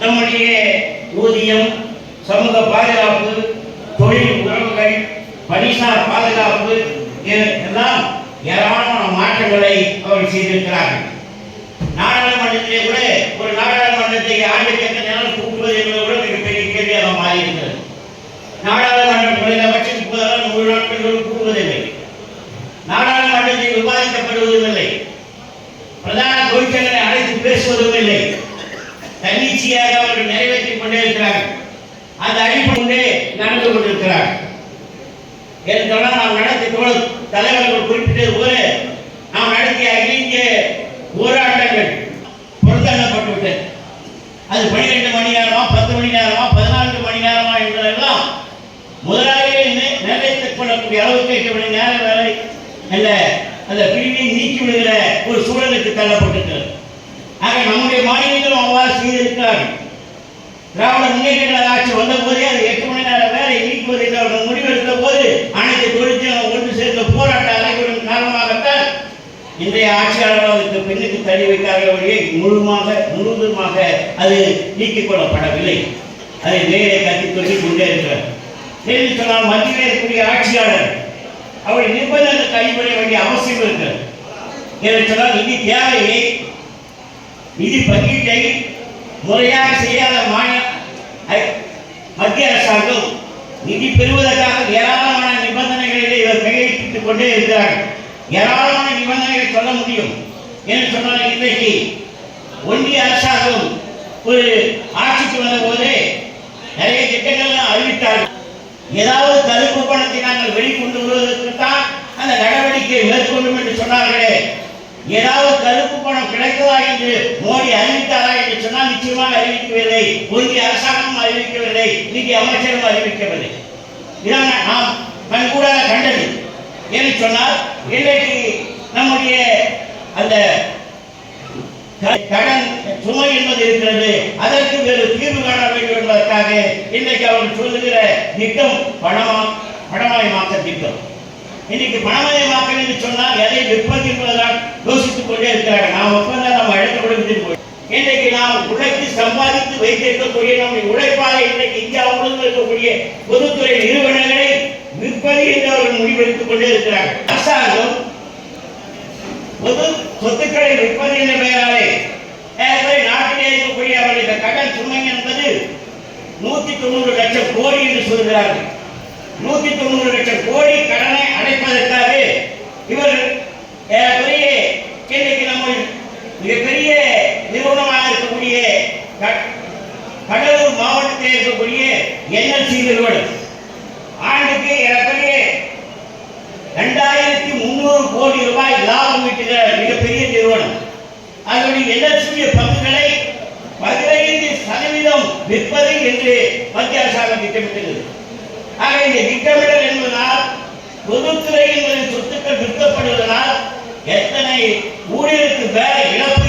நம்முடைய ஊதியம், சமூக பாதுகாப்பு, தொழில் உறவுகள், பணிசார் பாதுகாப்பு எல்லாம் ஏராளமான மாற்றங்களை அவர்கள் செய்திருக்கிறார்கள். நாடாளுமன்றத்திலே கூட ஒரு நாடாளுமன்றத்தை ஆண்டுக்கு எத்தனை நாள் கூட்டுவது என்பது கூட மிகப்பெரிய கேள்வியாக மாறியிருக்கிறது. நாடாளுமன்றம் குறைந்தபட்சம் 30 நாள் 100 நாட்கள் கூடுவதில்லை. நாடாளுமன்றத்தை விவாதிக்கப்படுவதும் இல்லை. பிரதான தொழிற்சங்கங்களை அழைத்து பேசுவதும் இல்லை. தன்னிச்சையாக அவர்கள் நிறைவேற்றிக் கொண்டே இருக்கிறார்கள். அந்த அடிப்படையிலே நடந்து கொண்டிருக்கிறார்கள். ஏற்கனவே நாம் நடத்திய தலைவர்கள் குறிப்பிட்டது போல நாம் நடத்திய அகில இந்திய போராட்டங்கள் புறந்தள்ளப்பட்டுவிட்டது. அது 12 மணி நேரமா, 10 மணி நேரமா, 14 மணி நேரமா என்பதெல்லாம் முதலாளியை நிறைவேற்றிக் கொள்ளக்கூடிய அளவுக்கு 8 மணி நேரம் வேலை அல்ல, அந்த பிரிவை நீக்கி விடுகிற ஒரு சூழலுக்கு தள்ளப்பட்டிருக்கிறது. ஆக நம்முடைய மாநிலங்களும் அவ்வாறு செய்திருக்கிறார்கள். திராவிட முன்னேற்ற ஆட்சி வந்த போதே அது 8 மணி நேரம் வேலை நீக்குவது என்று அவர்கள் முடிவெடுத்த போது அனைத்து தொழிற்சங்கம் ஒன்று சேர்ந்த போராட்ட அலைகளின் காரணமாகத்தான் இன்றைய ஆட்சியாளர்கள் அதுக்கு பின்னுக்கு தள்ளி வைத்தார்களே முழுவதுமாக அது நீக்கிக் கொள்ளப்படவில்லை. அதை மேலே கட்டி சொல்லிக் கொண்டே இருக்கிறார். என்று சொன்னால் மத்தியில் இருக்கக்கூடிய ஆட்சியாளர் அவருடைய நிர்பந்தத்தை அடிப்படை வேண்டிய அவசியம் இருக்கிறது. என்று சொன்னால் நிதி தேவையை, நிதி பங்கீட்டை முறையாக செய்யாத மத்திய அரசாங்கம் நிதி பெறுவதற்காக ஏராளமான நிபந்தனைகளிலே இவர் கையெழுத்திட்டுக் கொண்டே இருக்கிறார்கள். ஏராளமான நிபந்தனைகளை சொல்ல முடியும். என்று சொன்னால் இன்றைக்கு ஒன்றிய அரசாங்கம் ஒரு ஆட்சிக்கு வந்த போதே நிறைய திட்டங்கள்லாம் அறிவித்தார்கள். ஏதாவது தடுப்பு பணத்தை நாங்கள் வெளிக்கொண்டு வருவதற்கு தான் அந்த நடவடிக்கை மேற்கொள்ளும் என்று சொன்னார்களே, ஏதாவது தடுப்பு பணம் கிடைத்ததா என்று மோடி அறிவித்தாரா என்று சொன்னால் நிச்சயமாக அறிவிக்கவில்லை. ஒன்றிய அரசாங்கம் அறிவிக்கவில்லை, நிதி அமைச்சரும் அறிவிக்கவில்லை. இதான் நாம் கண்கூடாக கண்டது. என்று சொன்னால் இன்றைக்கு நம்முடைய அந்த கடன் சுமை என்பது இருக்கிறது. அதற்கு வேறு தீர்வு காண வேண்டும் என்பதற்காக இன்றைக்கு அவர்கள் சொல்லுகிற திட்டம் பணமயமாக்க திட்டம். இன்னைக்கு பணமயமாக்கல் என்று சொன்னால் எதை விற்பது என்பதுதான் யோசித்துக் கொண்டே இருக்கிறார்கள். நாம் ஒப்பந்தம் நாம் அழைக்கப்படுவது. இன்றைக்கு நாம் உழைத்து சம்பாதித்து வைத்திருக்கக்கூடிய நம்முடைய உழைப்பாளை இன்றைக்கு இந்தியா முழுவதும் இருக்கக்கூடிய பொதுத்துறை நிறுவனங்களை விற்பது என்று அவர்கள் முடிவெடுத்துக் கொண்டே இருக்கிறார்கள். அரசாங்கம் பொது சொத்துக்களை விற்பது என்ற பெயராலே நாட்டிலே இருக்கக்கூடிய அவருடைய கடன் சுமை என்பது 190 லட்சம் கோடி என்று சொல்கிறார்கள். 190 லட்சம் கோடி கடனை அடைப்பதற்காக இவர்கள் இன்றைக்கு நம்ம மிகப்பெரிய நிறுவனமாக இருக்கக்கூடிய கடலூர் மாவட்டத்தில் இருக்கக்கூடிய NLC நிறுவனம் ஆண்டுக்கு ஏறக்குறைய 2300 கோடி ரூபாய் லாபம் ஈட்டுகிற மிகப்பெரிய நிறுவனம். அதனுடைய NLC பங்குகளை 15% விற்பது என்று மத்திய அரசாங்கம் திட்டமிட்டது. ஆக இந்த திட்டமிடல் என்பதனால் பொதுத்துறை என்பதின் சொத்துக்கள் விற்கப்படுவதனால் எத்தனை ஊழியருக்கு வேலை இழப்பு